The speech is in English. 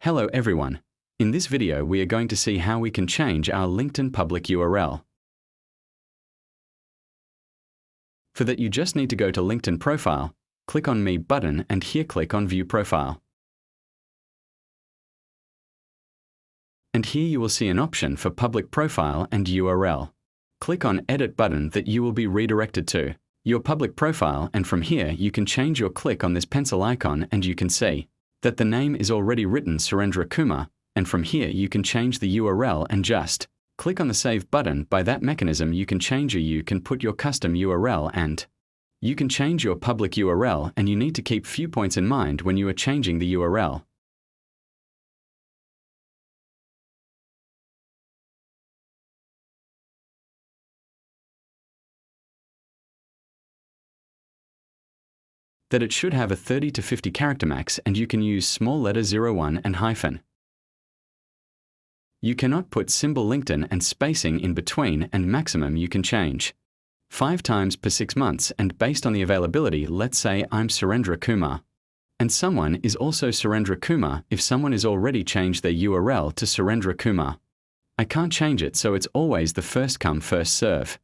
Hello everyone. In this video we are going to see how we can change our LinkedIn public URL. For that you just need to go to LinkedIn profile, click on Me button and here click on View Profile. And here you will see an option for public profile and URL. Click on Edit button that you will be redirected to your public profile, and from here you can change your click on this pencil icon and you can see that the name is already written Surendra Kumar, and from here you can change the URL and just click on the Save button. By that mechanism you can change, or you can put your custom URL, and you can change your public URL, and you need to keep few points in mind when you are changing the URL. That it should have a 30 to 50 character max, and you can use small letter 01 and hyphen. You cannot put symbol LinkedIn and spacing in between, and maximum you can change 5 times per 6 months, and based on the availability, let's say I'm Surendra Kumar and someone is also Surendra Kumar. If someone has already changed their URL to Surendra Kumar, I can't change it, so it's always the first come first serve.